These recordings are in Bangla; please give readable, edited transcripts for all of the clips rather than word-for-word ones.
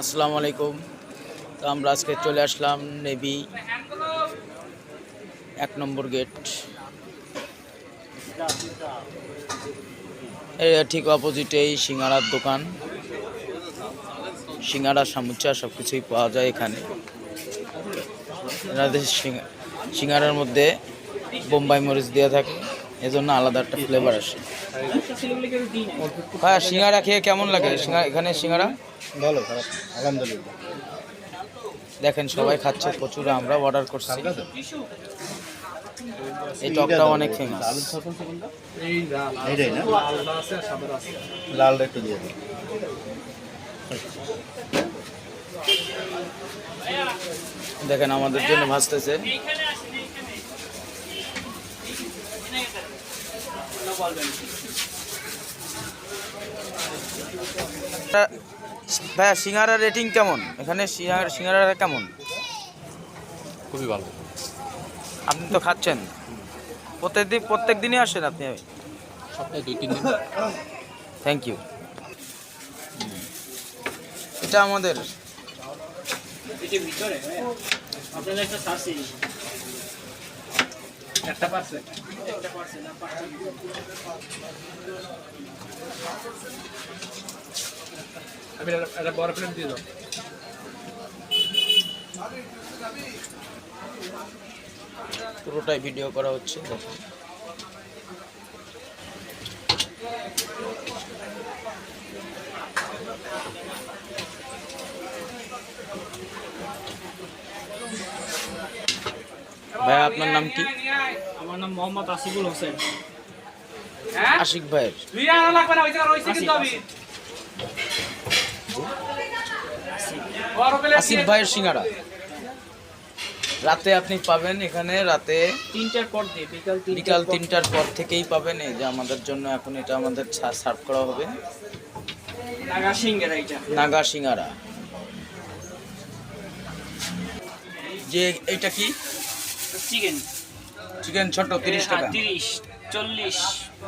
আসসালামু আলাইকুম। তো আমরা আজকে চলে আসলাম নেভি 1 নম্বর গেট। এই ঠিক অপোজিটেই সিঙ্গাড়ার দোকান। সিঙ্গাড়া, সামুচা সব কিছুই পাওয়া যায় এখানে। এনাদের সিঙ্গাড়ার মধ্যে বোম্বাই মরিচ দেওয়া থাকে, এজন্য আলাদা একটা ফ্লেভার আসে। হ্যাঁ, সিঙ্গাড়া খেয়ে কেমন লাগে? এখানে সিঙ্গাড়া ভালো, খারাপ আলহামদুলিল্লাহ। দেখেন সবাই খাচ্ছে প্রচুর, আমরা অর্ডার করছি। এই টকটা অনেক ফেমাস। এইটাই না, লালটা একটু দিয়ে দিন। দেখেন আমাদের জন্য ভাজতেছে। ভাইয়া, সিঙ্গারার রেটিং কেমন? এখানে সিঙ্গারা কেমন? খুবই ভালো। আপনি তো খাচ্ছেন প্রত্যেক দিনই আসেন আপনি? সপ্তাহে 2-3 দিন। Thank you. এটা আমাদের একটা পার্সেল আমি একটা বড় প্লেট দিয়ে দাও। পুরোটাই ভিডিও করা হচ্ছে। ভাই, আপনার নাম কি? আমার নাম মোহাম্মদ আসিফুল হোসেন। আশিক ভাইয়ের। আসিফ ভাইয়ের সিঙ্গারা রাতে আপনি পাবেন এখানে। রাতে 3টার পর দিয়ে বিকাল 3টার পর থেকেই পাবেন। এই যে আমাদের জন্য এখন এটা আমাদের সার্ভ করা হবে, নাগা সিঙ্গারা। এটা নাগা সিঙ্গারা। যে এইটা কি? চিকেন চিকেন ছোট 30 টাকা। 30, 40,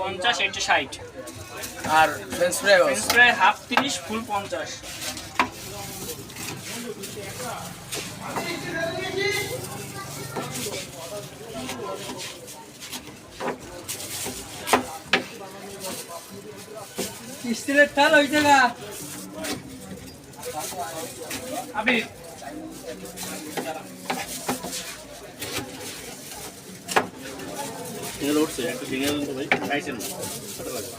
50, এটা 60। আর french fry french fry half 30, full 50। স্টিলের থাল ওই জায়গা আবি সিঙ্গেল উঠছে, একটা সিঙ্গেল ভাই খাইছেন না, ছোট লাগে।